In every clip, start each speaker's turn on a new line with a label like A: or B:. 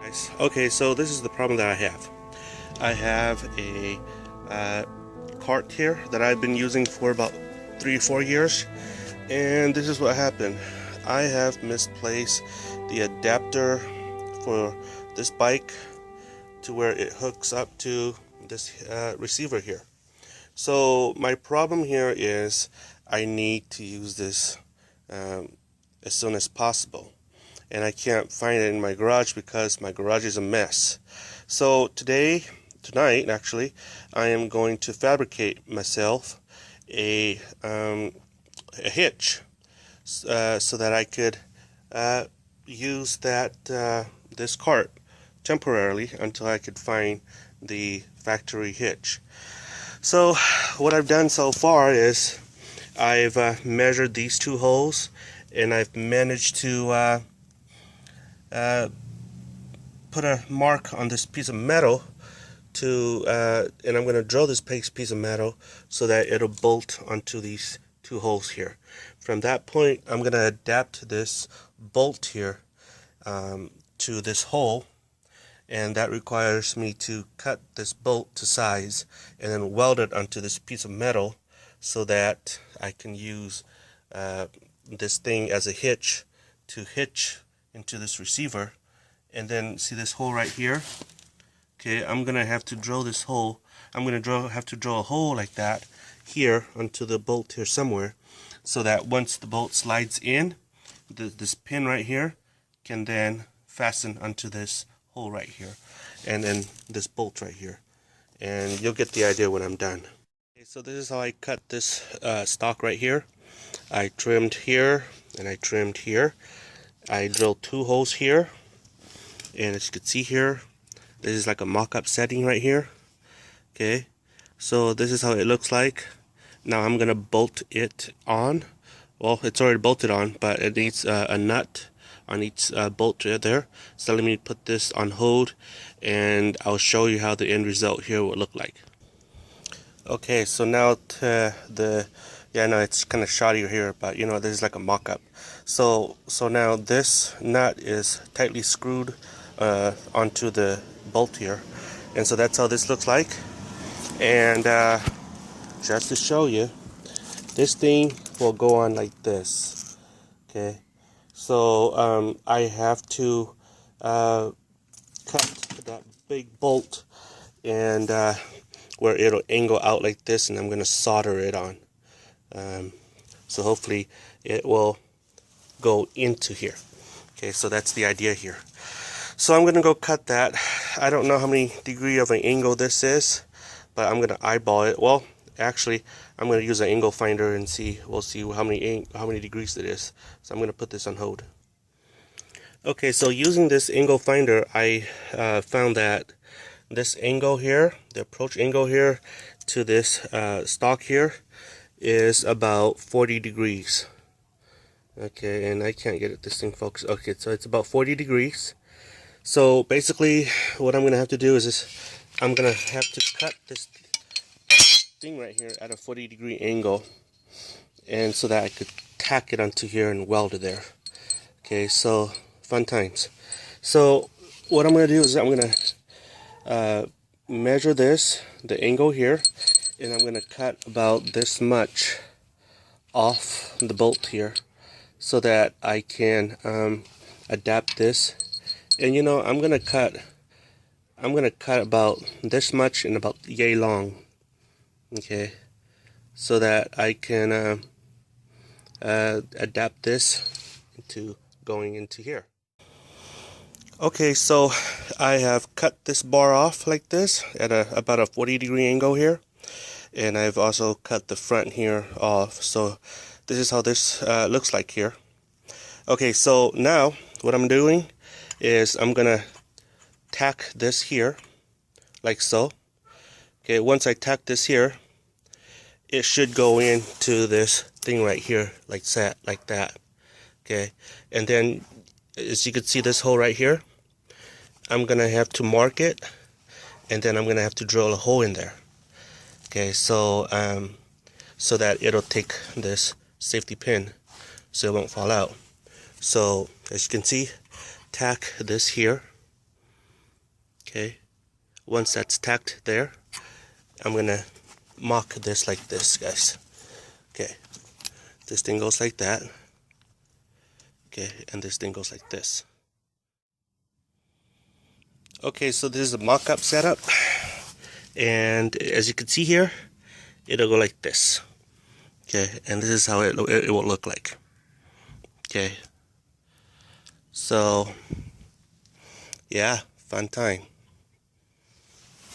A: Nice. Okay, so this is the problem that I have. I have a cart here that I've been using for about 3 or 4 years, and this is what happened. I have misplaced the adapter for this bike to where it hooks up to this receiver here. So my problem here is I need to use this as soon as possible, and I can't find it in my garage because my garage is a mess. So tonight actually, I am going to fabricate myself a hitch so that I could use this cart temporarily until I could find the factory hitch. So what I've done so far is I've measured these two holes, and I've managed to put a mark on this piece of metal and I'm going to drill this piece of metal so that it'll bolt onto these two holes here. From that point, I'm going to adapt this bolt here to this hole, and that requires me to cut this bolt to size and then weld it onto this piece of metal so that I can use this thing as a hitch to hitch into this receiver. And then see this hole right here? Okay, I'm gonna have to drill this hole. I'm gonna have to drill a hole like that here onto the bolt here somewhere, so that once the bolt slides in, this pin right here can then fasten onto this hole right here, and then this bolt right here, and you'll get the idea when I'm done. Okay, so this is how I cut this stock right here. I trimmed here and I trimmed here. I drilled 2 holes here, and as you can see here, this is like a mock-up setting right here. Okay, so this is how it looks like. Now I'm gonna bolt it on. Well, it's already bolted on, but it needs a nut on each bolt right there. So let me put this on hold, and I'll show you how the end result here will look like. Okay, so now it's kind of shoddy here, but this is like a mock-up. So now this nut is tightly screwed onto the bolt here, and so that's how this looks like. And just to show you, this thing will go on like this. Okay, so I have to cut that big bolt and where it'll angle out like this, and I'm going to solder it on. So hopefully it will go into here. Okay, so that's the idea here. So I'm going to go cut that. I don't know how many degree of an angle this is, but I'm going to eyeball it. Well, actually, I'm going to use an angle finder and see. We'll see how many degrees it is. So I'm going to put this on hold. Okay, so using this angle finder, I found that this angle here, the approach angle here to this stock here, is about 40 degrees. Okay, and I can't get this thing focused. Okay, so it's about 40 degrees. So basically what I'm going to have to do is I'm going to have to cut this thing right here at a 40-degree angle, and so that I could tack it onto here and weld it there. Okay, so fun times. So what I'm going to do is I'm going to measure the angle here, and I'm going to cut about this much off the bolt here so that I can adapt this. And I'm gonna cut about this much and about yay long. Okay, so that I can adapt this into going into here. Okay, so I have cut this bar off like this at about a 40-degree angle here, and I've also cut the front here off. So this is how this looks like here. Okay, so now what I'm doing is I'm gonna tack this here like so. Okay, once I tack this here, it should go into this thing right here like that. Okay, and then as you can see this hole right here, I'm gonna have to mark it, and then I'm gonna have to drill a hole in there. Okay, so so that it'll take this safety pin so it won't fall out. So as you can see, tack this here Okay, once that's tacked there, I'm gonna mock this like this, guys. Okay, this thing goes like that. Okay, and this thing goes like this. Okay, so this is a mock-up setup, and as you can see here, it'll go like this. Okay, and this is how it will look like. Okay, so yeah, fun time.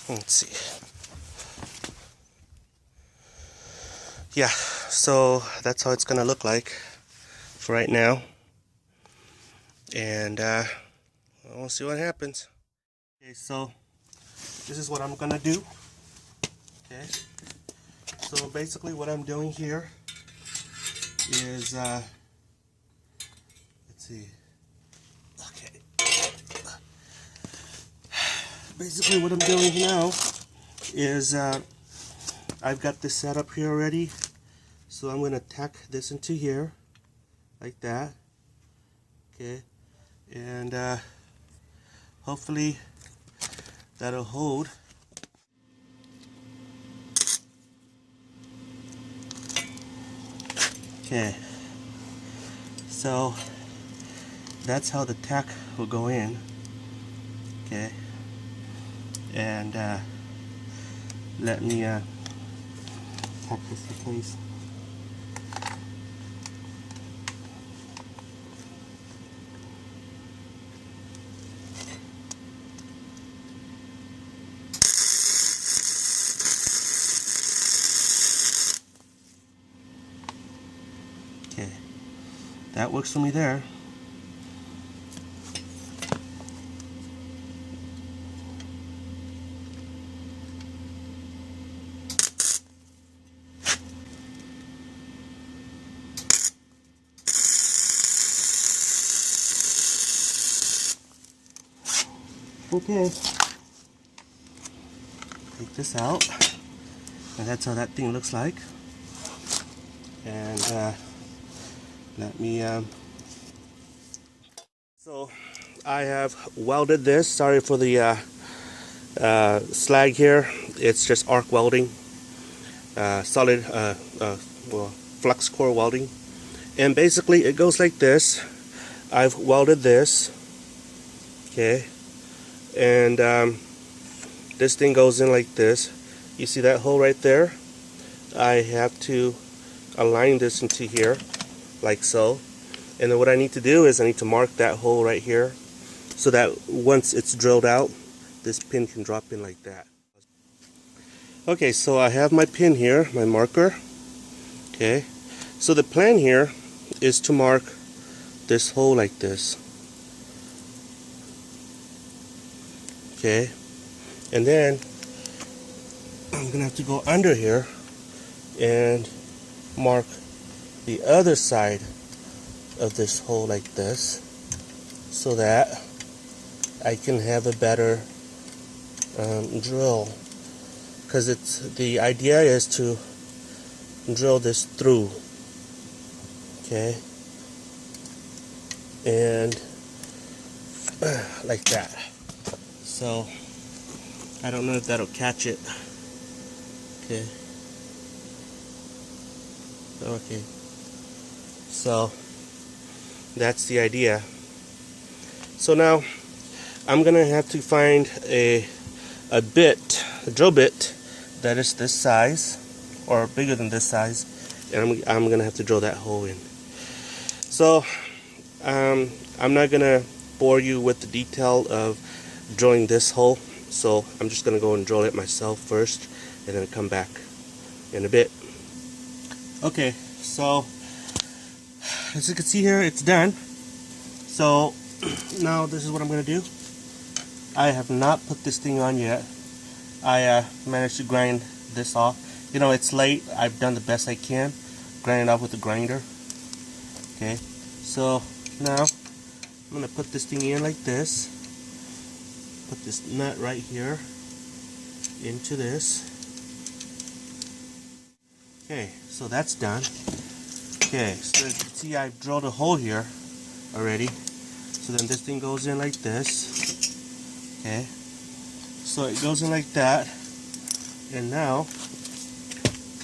A: Let's see. Yeah, so that's how it's gonna look like for right now, and we'll see what happens. Okay, so this is what I'm gonna do. Okay, so basically what I'm doing here is let's see. Okay, basically what I'm doing now is I've got this set up here already, so I'm gonna tack this into here like that. Okay, and hopefully that'll hold. Okay, so that's how the tack will go in. Okay, and let me tack this in place. Okay, that works for me there. Okay, take this out, and that's how that thing looks like. And let me so I have welded this. Sorry for the slag here. It's just arc welding, solid well, flux core welding, and basically it goes like this. I've welded this, okay, and this thing goes in like this. You see that hole right there? I have to align this into here like so, and then what I need to do is I need to mark that hole right here so that once it's drilled out, this pin can drop in like that. Okay, so I have my pin here, my marker. Okay, so the plan here is to mark this hole like this. Okay, and then I'm gonna have to go under here and mark the other side of this hole like this, so that I can have a better drill, because the idea is to drill this through. Okay, and like that. So I don't know if that'll catch it. Okay. Okay. So that's the idea. So now I'm gonna have to find a drill bit that is this size or bigger than this size, and I'm gonna have to drill that hole in. So I'm not gonna bore you with the detail of drilling this hole, so I'm just gonna go and drill it myself first and then come back in a bit. Okay, so as you can see here, it's done. So now this is what I'm gonna do. I have not put this thing on yet. I managed to grind this off. You know, it's late. I've done the best I can. Grind it off with the grinder. Okay, so now I'm gonna put this thing in like this. Put this nut right here into this. Okay, so that's done. Okay, so as you can see, I've drilled a hole here already. So then this thing goes in like this. Okay, So it goes in like that, and now,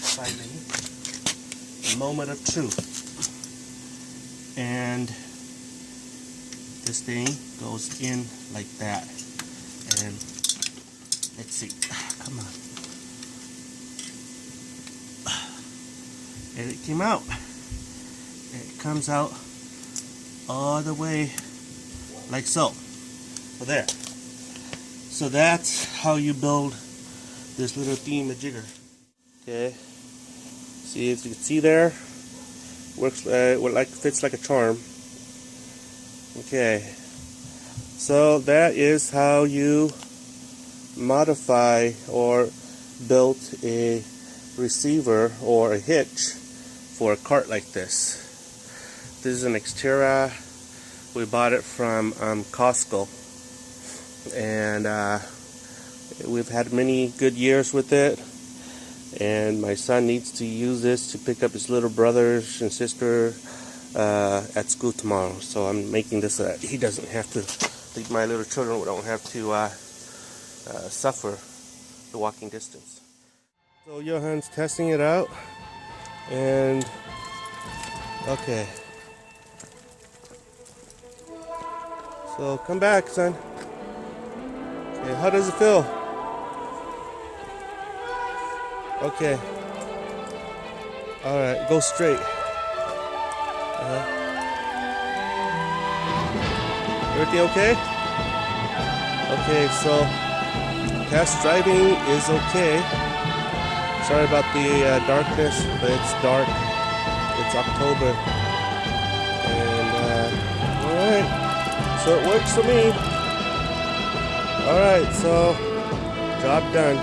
A: finally, a moment of truth. And this thing goes in like that. And let's see, come on. And it came out. It comes out all the way like so. So there. So that's how you build this little thingamajigger. Okay. See, as you can see there, works fits like a charm. Okay. So that is how you modify or build a receiver or a hitch for a cart like this. This is an Xterra. We bought it from Costco, and we've had many good years with it, and my son needs to use this to pick up his little brothers and sister at school tomorrow. So I'm making this so that he doesn't have to, my little children don't have to suffer the walking distance. So Johan's testing it out, and okay. So come back, son. Okay, how does it feel? Okay. Alright, go straight. Everything okay? Okay, so test driving is okay. Sorry about the darkness, but it's dark. It's October. And alright. So it works for me. Alright, so job done.